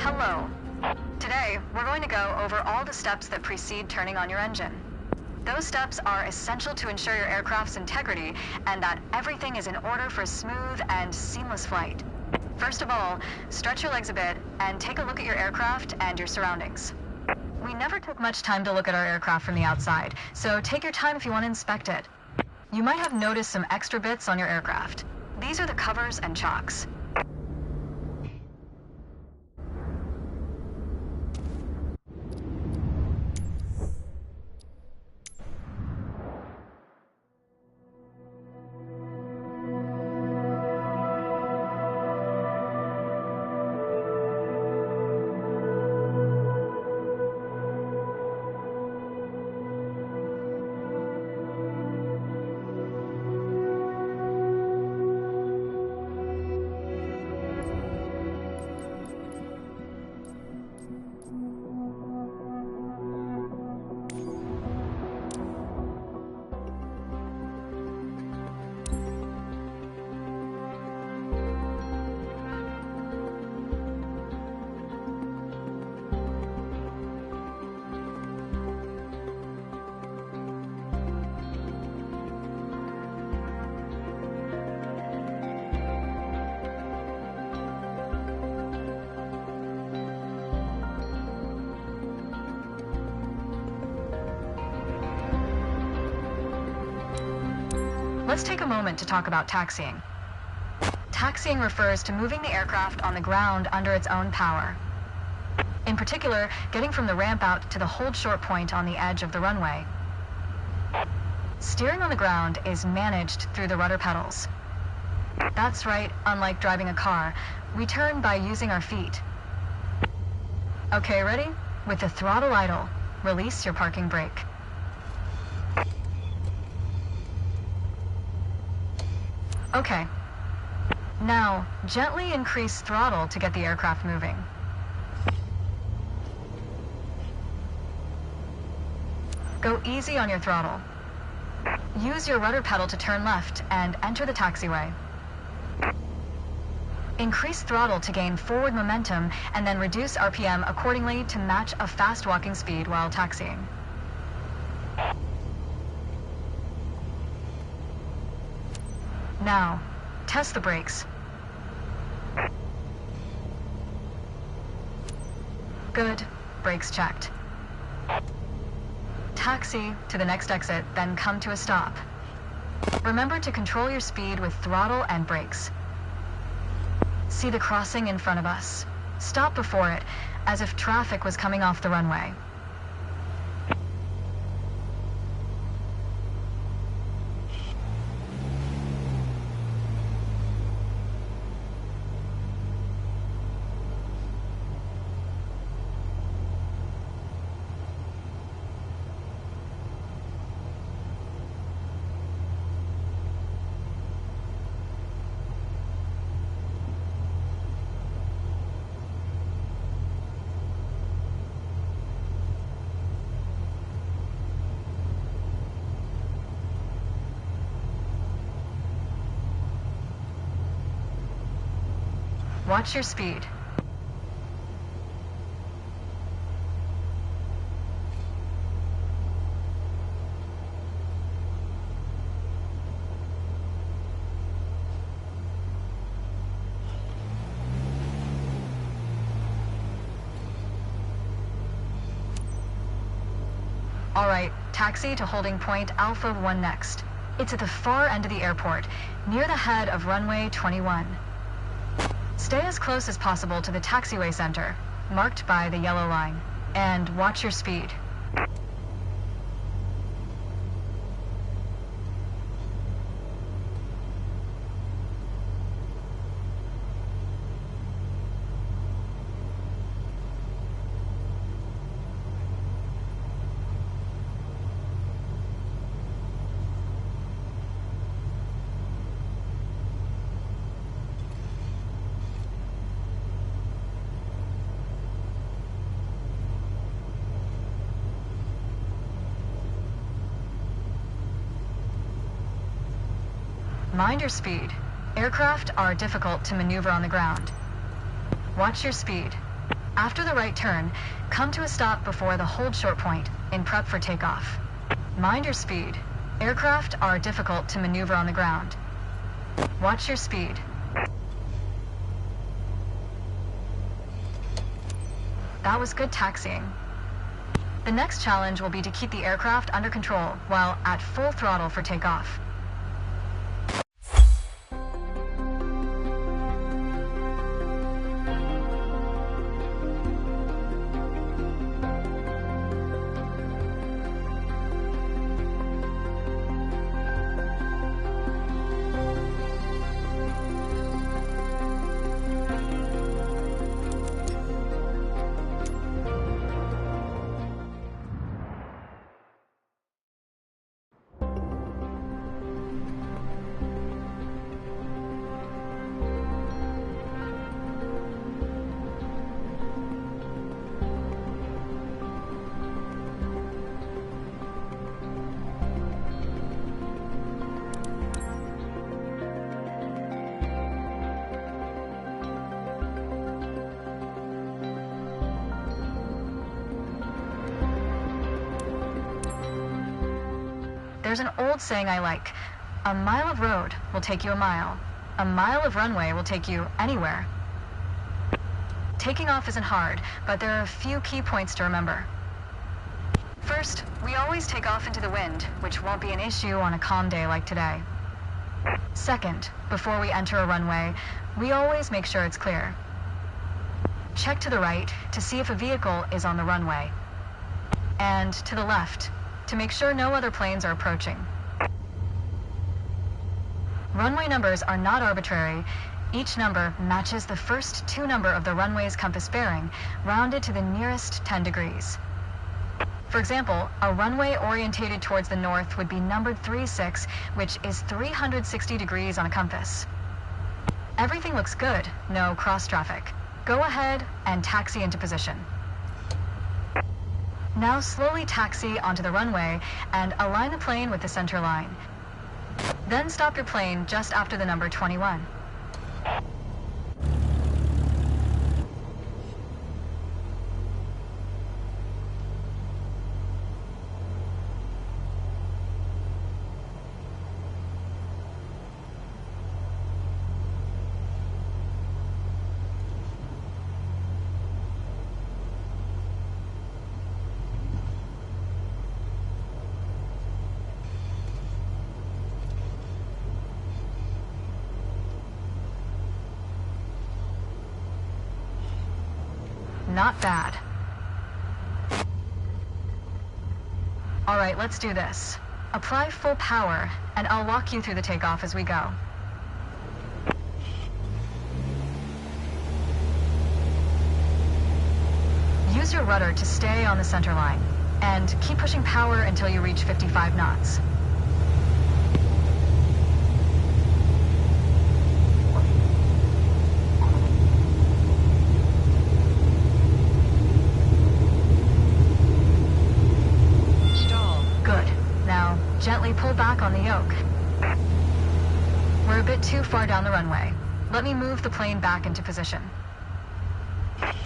Hello. Today, we're going to go over all the steps that precede turning on your engine. Those steps are essential to ensure your aircraft's integrity and that everything is in order for a smooth and seamless flight. First of all, stretch your legs a bit and take a look at your aircraft and your surroundings. We never took much time to look at our aircraft from the outside, so take your time if you want to inspect it. You might have noticed some extra bits on your aircraft. These are the covers and chocks. Let's take a moment to talk about taxiing. Taxiing refers to moving the aircraft on the ground under its own power. In particular, getting from the ramp out to the hold short point on the edge of the runway. Steering on the ground is managed through the rudder pedals. That's right, unlike driving a car, we turn by using our feet. Okay, ready? With the throttle idle, release your parking brake. Okay. Now, gently increase throttle to get the aircraft moving. Go easy on your throttle. Use your rudder pedal to turn left and enter the taxiway. Increase throttle to gain forward momentum and then reduce RPM accordingly to match a fast walking speed while taxiing. Now, test the brakes. Good. Brakes checked. Taxi to the next exit, then come to a stop. Remember to control your speed with throttle and brakes. See the crossing in front of us. Stop before it, as if traffic was coming off the runway. Watch your speed. All right, taxi to holding point Alpha 1 next. It's at the far end of the airport, near the head of runway 21. Stay as close as possible to the taxiway center, marked by the yellow line, and watch your speed. Mind your speed. Aircraft are difficult to maneuver on the ground. Watch your speed. After the right turn, come to a stop before the hold short point in prep for takeoff. Mind your speed. Aircraft are difficult to maneuver on the ground. Watch your speed. That was good taxiing. The next challenge will be to keep the aircraft under control while at full throttle for takeoff. There's an old saying I like. A mile of road will take you a mile. A mile of runway will take you anywhere. Taking off isn't hard, but there are a few key points to remember. First, we always take off into the wind, which won't be an issue on a calm day like today. Second, before we enter a runway, we always make sure it's clear. Check to the right to see if a vehicle is on the runway. And to the left, to make sure no other planes are approaching. Runway numbers are not arbitrary. Each number matches the first two numbers of the runway's compass bearing, rounded to the nearest 10 degrees. For example, a runway orientated towards the north would be numbered 36, which is 360 degrees on a compass. Everything looks good, no cross traffic. Go ahead and taxi into position. Now slowly taxi onto the runway and align the plane with the center line. Then stop your plane just after the number 21. Not bad. All right, let's do this. Apply full power, and I'll walk you through the takeoff as we go. Use your rudder to stay on the center line, and keep pushing power until you reach 55 knots. Gently pull back on the yoke. We're a bit too far down the runway. Let me move the plane back into position.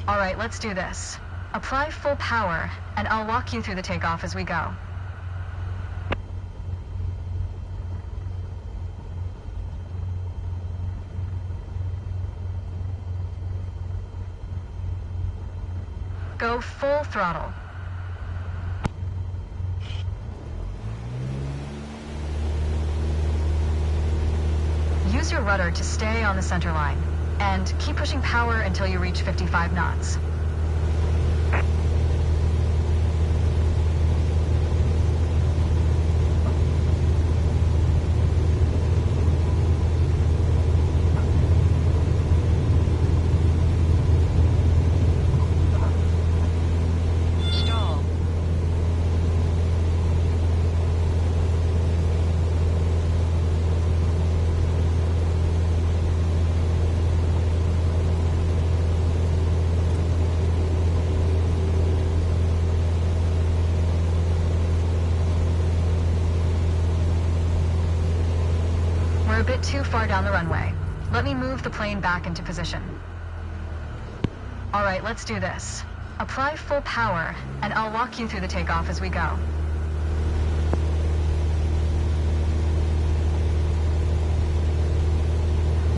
All right, let's do this. Apply full power, and I'll walk you through the takeoff as we go. Go full throttle. Use your rudder to stay on the center line, and keep pushing power until you reach 55 knots. We're a bit too far down the runway. Let me move the plane back into position. Alright, let's do this. Apply full power, and I'll walk you through the takeoff as we go.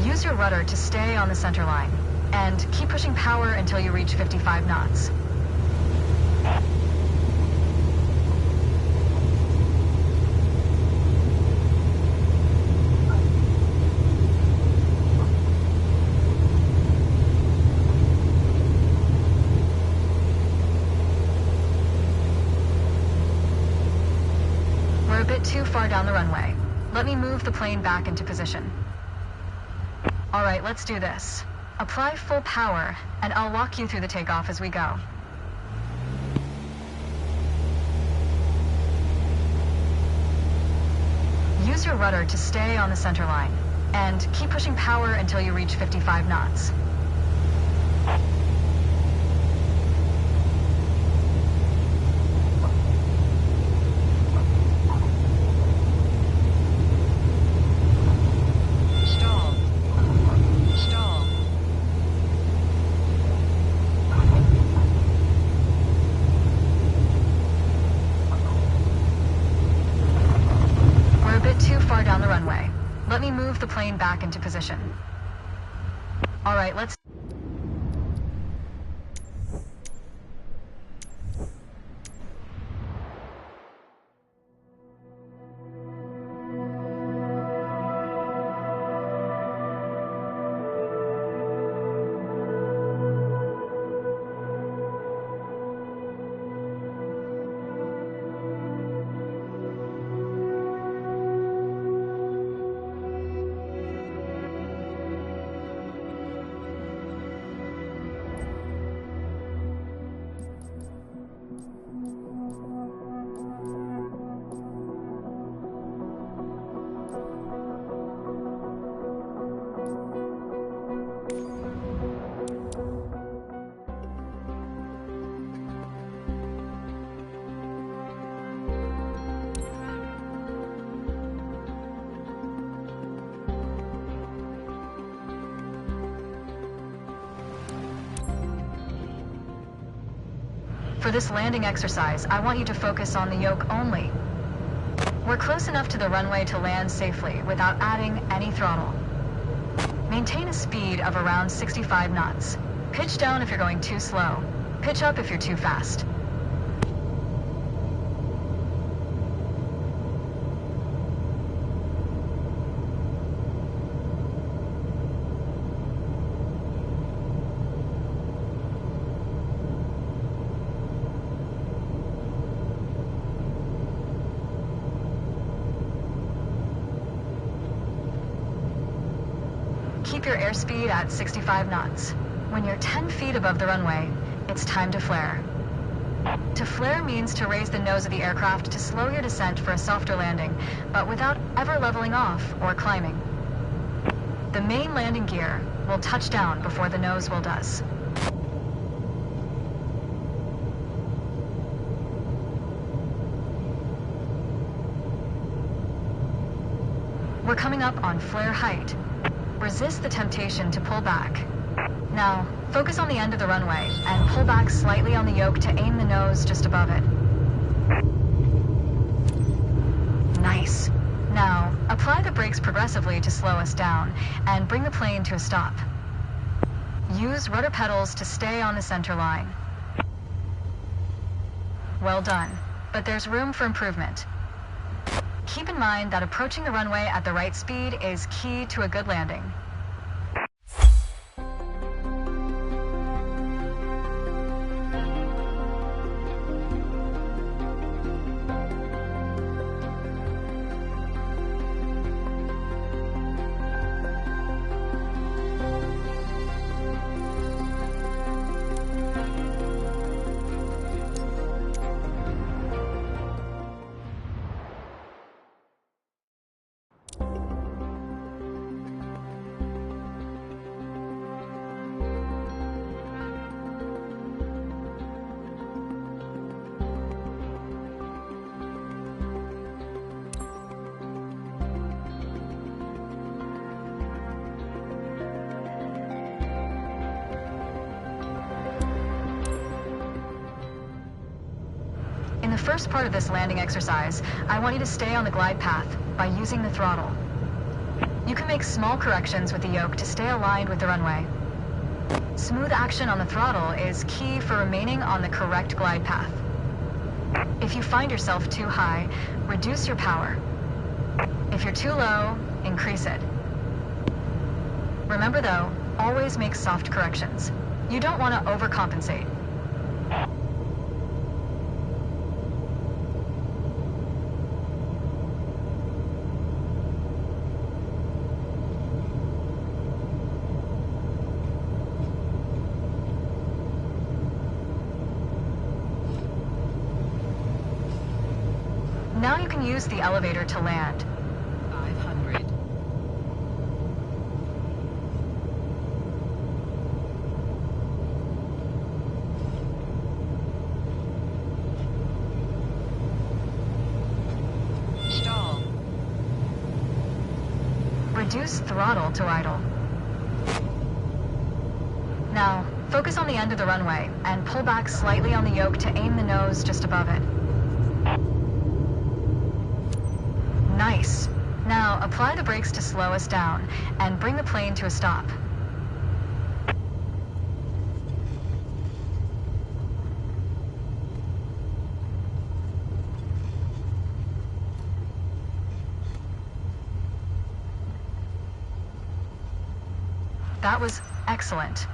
Use your rudder to stay on the center line, and keep pushing power until you reach 55 knots. We're a bit too far down the runway. Let me move the plane back into position. Alright, let's do this. Apply full power, and I'll walk you through the takeoff as we go. Use your rudder to stay on the center line, and keep pushing power until you reach 55 knots. Let me move the plane back into position. Alright, let's... For this landing exercise, I want you to focus on the yoke only. We're close enough to the runway to land safely without adding any throttle. Maintain a speed of around 65 knots. Pitch down if you're going too slow. Pitch up if you're too fast. Keep your airspeed at 65 knots. When you're 10 feet above the runway, it's time to flare. To flare means to raise the nose of the aircraft to slow your descent for a softer landing, but without ever leveling off or climbing. The main landing gear will touch down before the nose wheel does. We're coming up on flare height. Resist the temptation to pull back. Now, focus on the end of the runway and pull back slightly on the yoke to aim the nose just above it. Nice. Now, apply the brakes progressively to slow us down and bring the plane to a stop. Use rudder pedals to stay on the center line. Well done, but there's room for improvement. Keep in mind that approaching the runway at the right speed is key to a good landing. first part of this landing exercise, I want you to stay on the glide path by using the throttle. You can make small corrections with the yoke to stay aligned with the runway. Smooth action on the throttle is key for remaining on the correct glide path. If you find yourself too high, reduce your power. If you're too low, increase it. Remember though, always make soft corrections. You don't want to overcompensate. Now you can use the elevator to land. 500. Stall. Reduce throttle to idle. Now, focus on the end of the runway and pull back slightly on the yoke to aim the nose just above it. Nice. Now, apply the brakes to slow us down and bring the plane to a stop. That was excellent.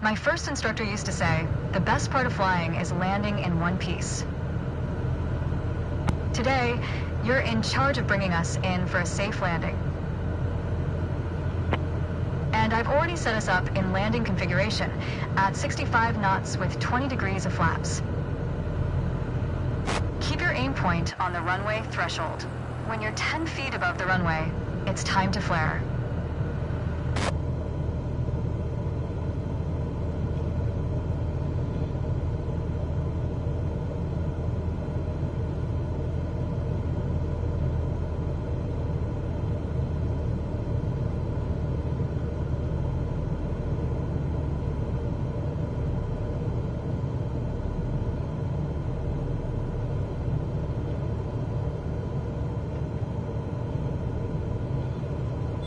My first instructor used to say, the best part of flying is landing in one piece. Today, you're in charge of bringing us in for a safe landing. And I've already set us up in landing configuration at 65 knots with 20 degrees of flaps. Keep your aim point on the runway threshold. When you're 10 feet above the runway, it's time to flare.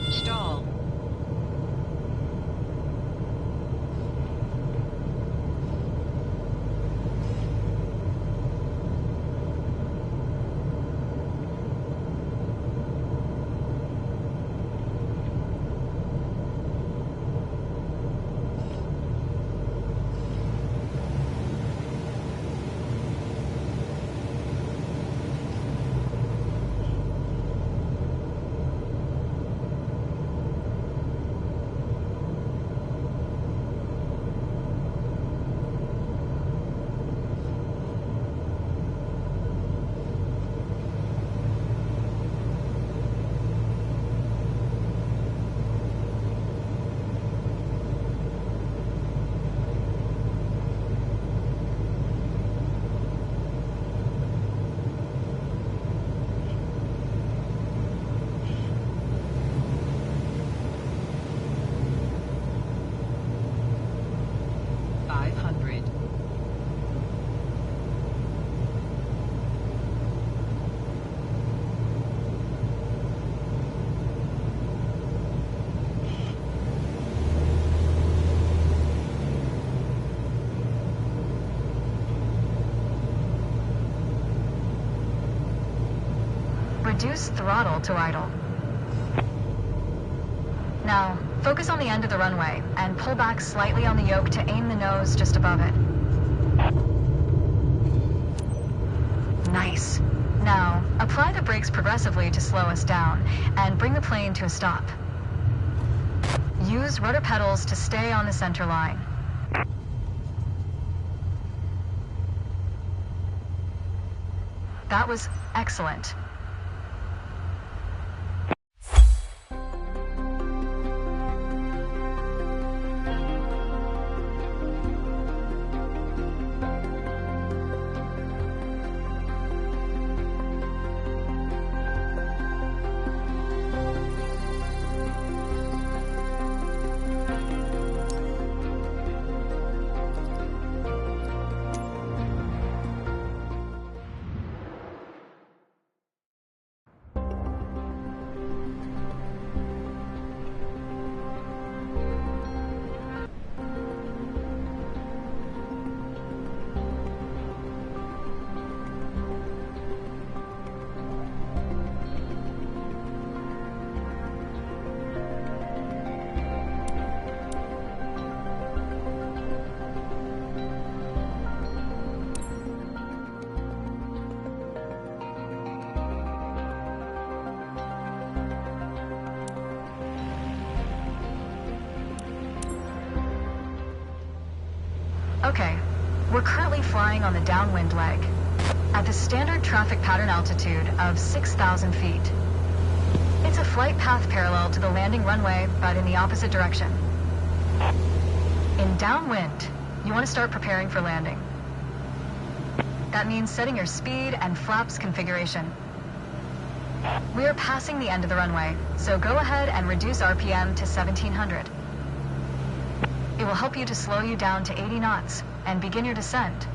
Stall. Reduce throttle to idle. Now, focus on the end of the runway and pull back slightly on the yoke to aim the nose just above it. Nice. Now, apply the brakes progressively to slow us down and bring the plane to a stop. Use rudder pedals to stay on the center line. That was excellent. Okay, we're currently flying on the downwind leg, at the standard traffic pattern altitude of 6,000 feet. It's a flight path parallel to the landing runway, but in the opposite direction. In downwind, you want to start preparing for landing. That means setting your speed and flaps configuration. We are passing the end of the runway, so go ahead and reduce RPM to 1700. It will help you to slow you down to 80 knots and begin your descent.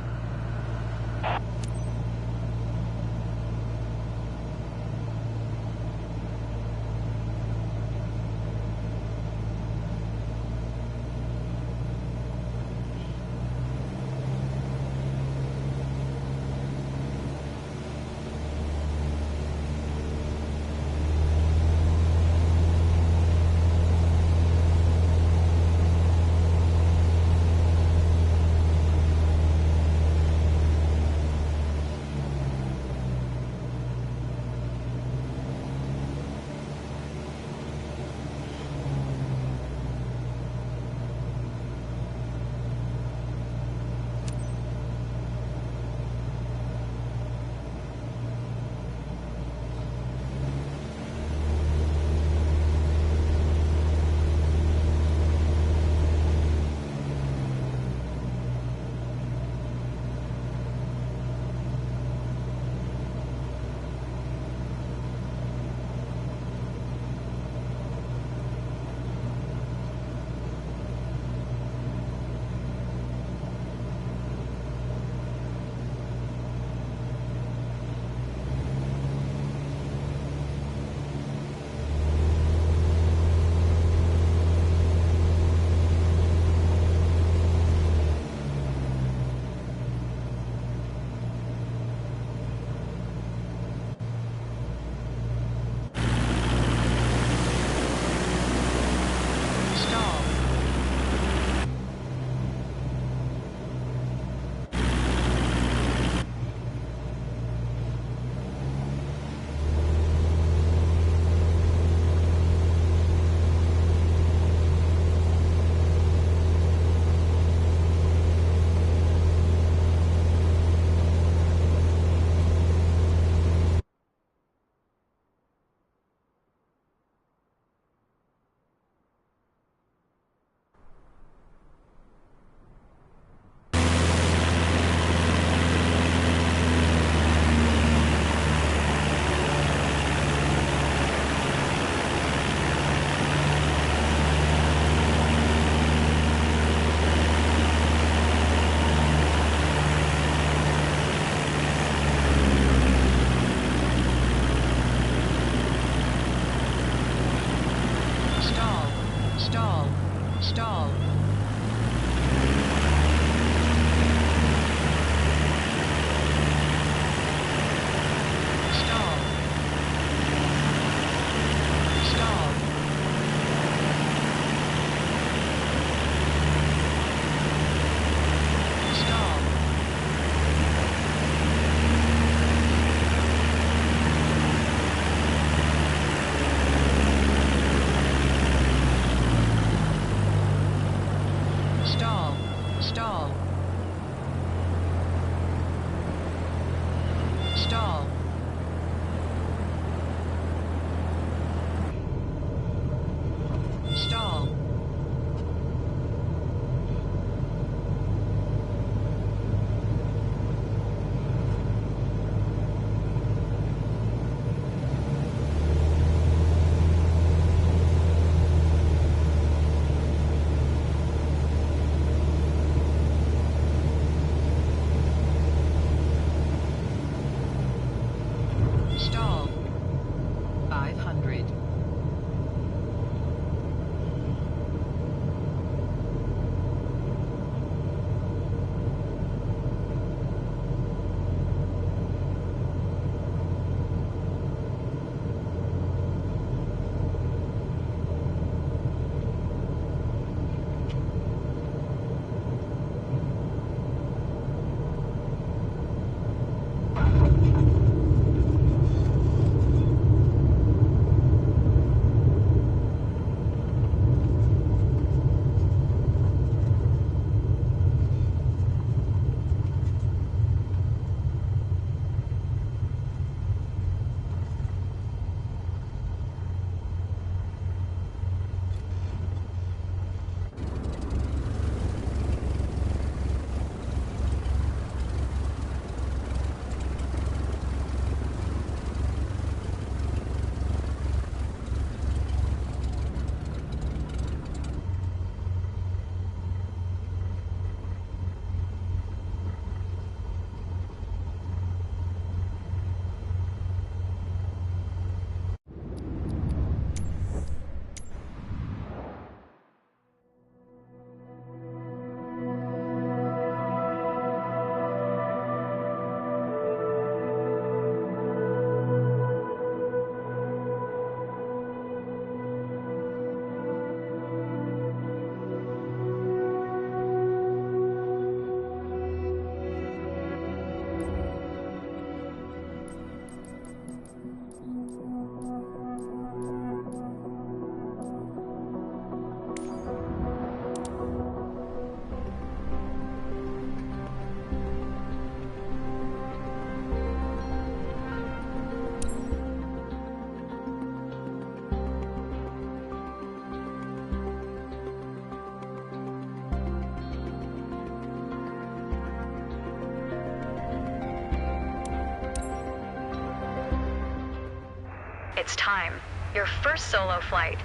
It's time. Your first solo flight.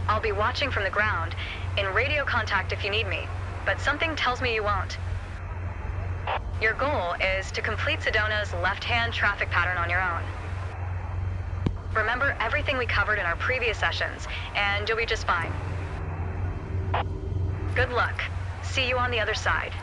I'll be watching from the ground, in radio contact if you need me, but something tells me you won't. Your goal is to complete Sedona's left-hand traffic pattern on your own. Remember everything we covered in our previous sessions, and you'll be just fine. Good luck. See you on the other side.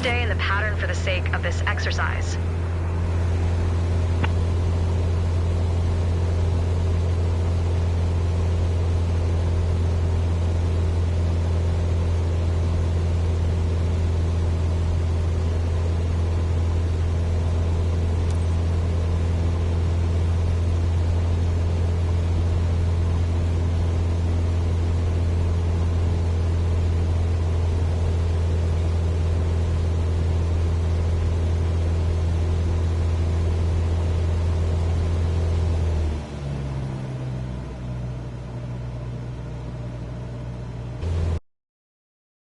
Stay in the pattern for the sake of this exercise.